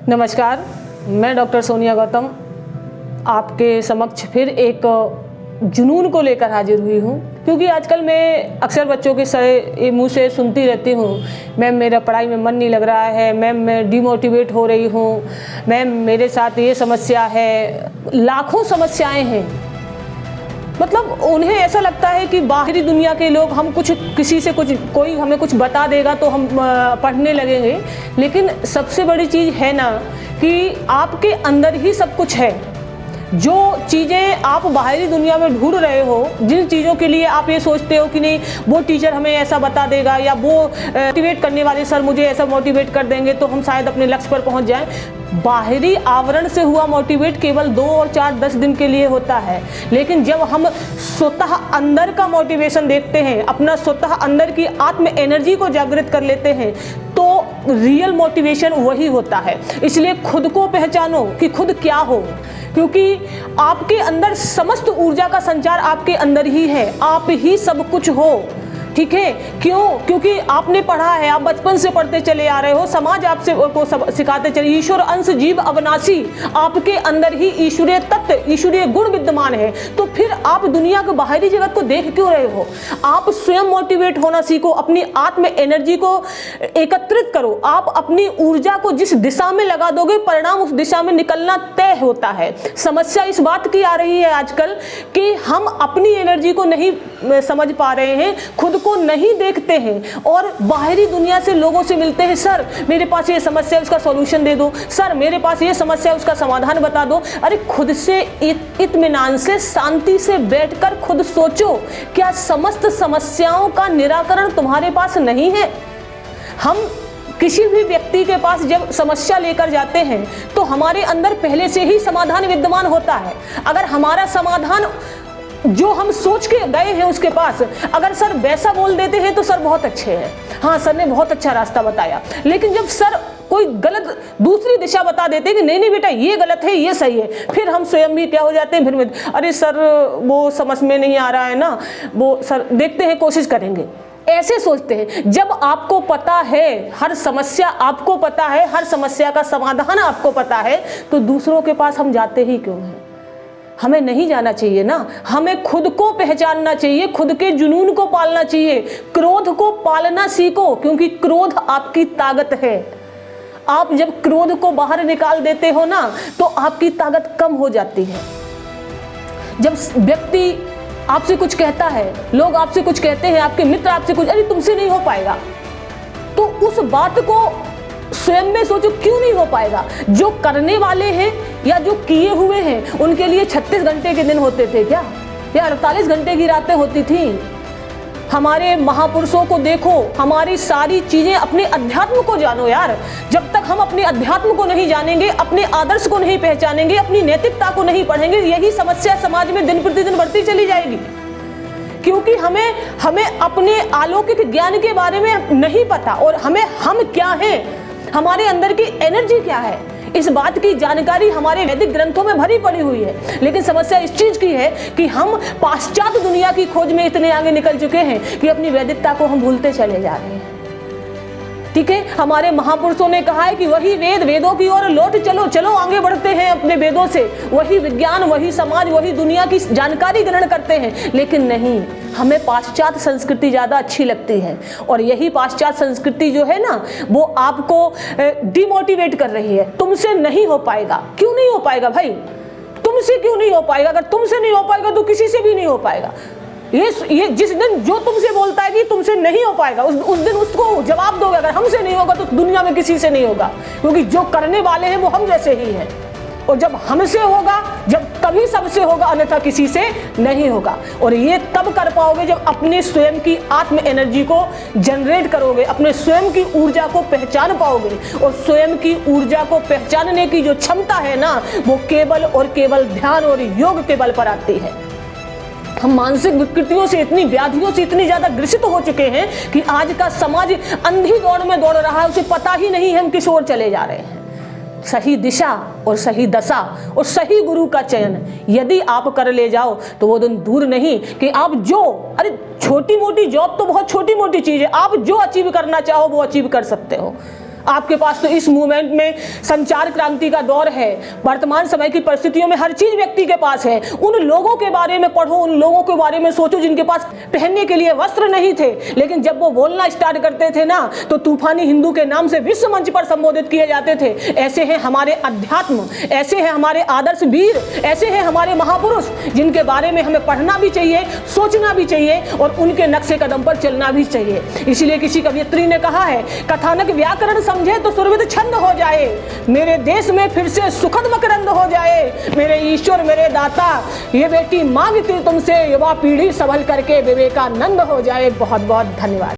नमस्कार, मैं डॉक्टर सोनिया गौतम आपके समक्ष फिर एक जुनून को लेकर हाजिर हुई हूँ, क्योंकि आजकल मैं अक्सर बच्चों के मुंह से सुनती रहती हूँ, मैम मेरा पढ़ाई में मन नहीं लग रहा है, मैम मैं डिमोटिवेट हो रही हूँ, मैम मेरे साथ ये समस्या है, लाखों समस्याएं हैं। मतलब उन्हें ऐसा लगता है कि बाहरी दुनिया के लोग हम किसी से कोई हमें कुछ बता देगा तो हम पढ़ने लगेंगे। लेकिन सबसे बड़ी चीज़ है ना कि आपके अंदर ही सब कुछ है। जो चीज़ें आप बाहरी दुनिया में ढूंढ रहे हो, जिन चीज़ों के लिए आप ये सोचते हो कि नहीं वो टीचर हमें ऐसा बता देगा या वो मोटिवेट करने वाले सर मुझे ऐसा मोटिवेट कर देंगे तो हम शायद अपने लक्ष्य पर पहुंच जाएं, बाहरी आवरण से हुआ मोटिवेट केवल 2 और 4 10 दिन के लिए होता है। लेकिन जब हम स्वतः अंदर का मोटिवेशन देखते हैं, अपना स्वतः अंदर की आत्म एनर्जी को जागृत कर लेते हैं, तो रियल मोटिवेशन वही होता है। इसलिए खुद को पहचानो कि खुद क्या हो, क्योंकि आपके अंदर समस्त ऊर्जा का संचार आपके अंदर ही है, आप ही सब कुछ हो। ठीक है, क्यों? क्योंकि आपने पढ़ा है, आप बचपन से पढ़ते चले आ रहे हो, समाज आपसे को सिखाते चले, ईश्वर अंश जीव अविनाशी, आपके अंदर ही ईश्वरीय तत्व, ईश्वरीय गुण विद्यमान है। तो फिर आप दुनिया के बाहरी जगत को देख क्यों रहे हो? आप स्वयं मोटिवेट होना सीखो, अपनी आत्म एनर्जी को एकत्रित करो। आप अपनी ऊर्जा को जिस दिशा में लगा दोगे, परिणाम उस दिशा में निकलना तय होता है। समस्या इस बात की आ रही है आजकल कि हम अपनी एनर्जी को नहीं समझ पा रहे हैं, खुद को नहीं देखते हैं और बाहरी दुनिया से लोगों से मिलते हैं, सर मेरे पास ये समस्या है उसका सॉल्यूशन दे दो, सर मेरे पास ये समस्या है उसका समाधान बता दो। अरे खुद से इत्मीनान से, शांति से बैठकर खुद सोचो, क्या समस्त समस्याओं का निराकरण तुम्हारे पास नहीं है? हम किसी भी व्यक्ति के पास जब समस्या लेकर जाते हैं तो हमारे अंदर पहले से ही समाधान विद्यमान होता है। अगर हमारा समाधान जो हम सोच के गए हैं उसके पास, अगर सर वैसा बोल देते हैं तो सर बहुत अच्छे हैं, हाँ सर ने बहुत अच्छा रास्ता बताया। लेकिन जब सर कोई गलत दूसरी दिशा बता देते हैं कि नहीं नहीं बेटा ये गलत है ये सही है, फिर हम स्वयं भी क्या हो जाते हैं, फिर अरे सर वो समझ में नहीं आ रहा है ना, वो सर देखते हैं कोशिश करेंगे, ऐसे सोचते हैं। जब आपको पता है हर समस्या, आपको पता है हर समस्या का समाधान आपको पता है, तो दूसरों के पास हम जाते ही क्यों हैं? हमें नहीं जाना चाहिए ना, हमें खुद को पहचानना चाहिए, खुद के जुनून को पालना चाहिए, क्रोध को पालना सीखो, क्योंकि क्रोध आपकी ताकत है। आप जब क्रोध को बाहर निकाल देते हो ना तो आपकी ताकत कम हो जाती है। जब व्यक्ति आपसे कुछ कहता है, लोग आपसे कुछ कहते हैं, आपके मित्र आपसे कुछ, अरे तुमसे नहीं हो पाएगा, तो उस बात को स्वयं में सोचो क्यों नहीं हो पाएगा। जो करने वाले हैं या जो किए हुए हैं उनके लिए 36 घंटे के दिन होते थे क्या, या 48 घंटे की रातें होती थी? हमारे महापुरुषों को देखो, हमारी सारी चीजें, अपने अध्यात्म को जानो यार। जब तक हम अपने अध्यात्म को नहीं जानेंगे, अपने आदर्श को नहीं पहचानेंगे, अपनी नैतिकता को नहीं पढ़ेंगे, यही समस्या समाज में दिन प्रतिदिन बढ़ती चली जाएगी। क्योंकि हमें अपने अलौकिक ज्ञान के बारे में नहीं पता, और हम क्या हैं, हमारे अंदर की एनर्जी क्या है, इस बात की जानकारी हमारे वैदिक ग्रंथों में भरी पड़ी हुई है। लेकिन समस्या इस चीज की है कि हम पाश्चात्य दुनिया की खोज में इतने आगे निकल चुके हैं कि अपनी वैदिकता को हम भूलते चले जा रहे हैं। ठीक है, हमारे महापुरुषों ने कहा है कि वही वेदों की ओर लौट चलो, चलो आगे बढ़ते हैं अपने वेदों से, वही विज्ञान, वही समाज, वही दुनिया की जानकारी ग्रहण करते हैं। लेकिन नहीं, हमें पाश्चात्य संस्कृति ज़्यादा अच्छी लगती है, और यही पाश्चात्य संस्कृति जो है ना वो आपको डिमोटिवेट कर रही है। तुमसे नहीं हो पाएगा, क्यों नहीं हो पाएगा भाई? तुमसे क्यों नहीं हो पाएगा? अगर तुमसे नहीं हो पाएगा तो किसी से भी नहीं हो पाएगा। ये जिस दिन जो तुमसे बोलता है कि तुमसे नहीं हो पाएगा, उस दिन उसको जवाब दोगे, अगर हमसे नहीं होगा तो दुनिया में किसी से नहीं होगा, क्योंकि जो करने वाले हैं वो हम जैसे ही हैं। और जब हमसे होगा, जब तभी सबसे होगा, अन्यथा किसी से नहीं होगा। और ये तब कर पाओगे जब अपने स्वयं की आत्म एनर्जी को जनरेट करोगे, अपने स्वयं की ऊर्जा को पहचान पाओगे। और स्वयं की ऊर्जा को पहचानने की जो क्षमता है ना, वो केवल और केवल ध्यान और योग के बल पर आती है। हम मानसिक विकृतियों से, इतनी व्याधियों से इतने ज्यादा ग्रसित हो चुके हैं कि आज का समाज अंधी दौड़ में दौड़ रहा है, उसे पता ही नहीं है हम किस ओर चले जा रहे हैं। सही दिशा और सही दशा और सही गुरु का चयन यदि आप कर ले जाओ तो वो दिन दूर नहीं कि आप अरे छोटी मोटी जॉब तो बहुत छोटी मोटी चीज है, आप जो अचीव करना चाहो वो अचीव कर सकते हो। आपके पास तो इस मूवमेंट में संचार क्रांति का दौर है। वर्तमान समय की परिस्थितियों में हर चीज व्यक्ति के पास है। उन लोगों के बारे में पढ़ो, उन लोगों के बारे में सोचो जिनके पास पहनने के लिए वस्त्र नहीं थे, लेकिन जब वो बोलना स्टार्ट करते थे ना तो तूफानी हिंदू के नाम से विश्व मंच पर संबोधित किए जाते थे। ऐसे हैं हमारे अध्यात्म, ऐसे हैं हमारे आदर्श वीर, ऐसे हैं हमारे महापुरुष जिनके बारे में हमें पढ़ना भी चाहिए, सोचना भी चाहिए और उनके नक्शे कदम पर चलना भी चाहिए। इसलिए किसी कवयित्री ने कहा है, कथानक व्याकरण समझे तो सुरभित छंद हो जाए, मेरे देश में फिर से सुखद मकरंद हो जाए, मेरे ईश्वर मेरे दाता ये बेटी मांगती तुमसे, युवा पीढ़ी संभल करके विवेकानंद हो जाए। बहुत बहुत धन्यवाद।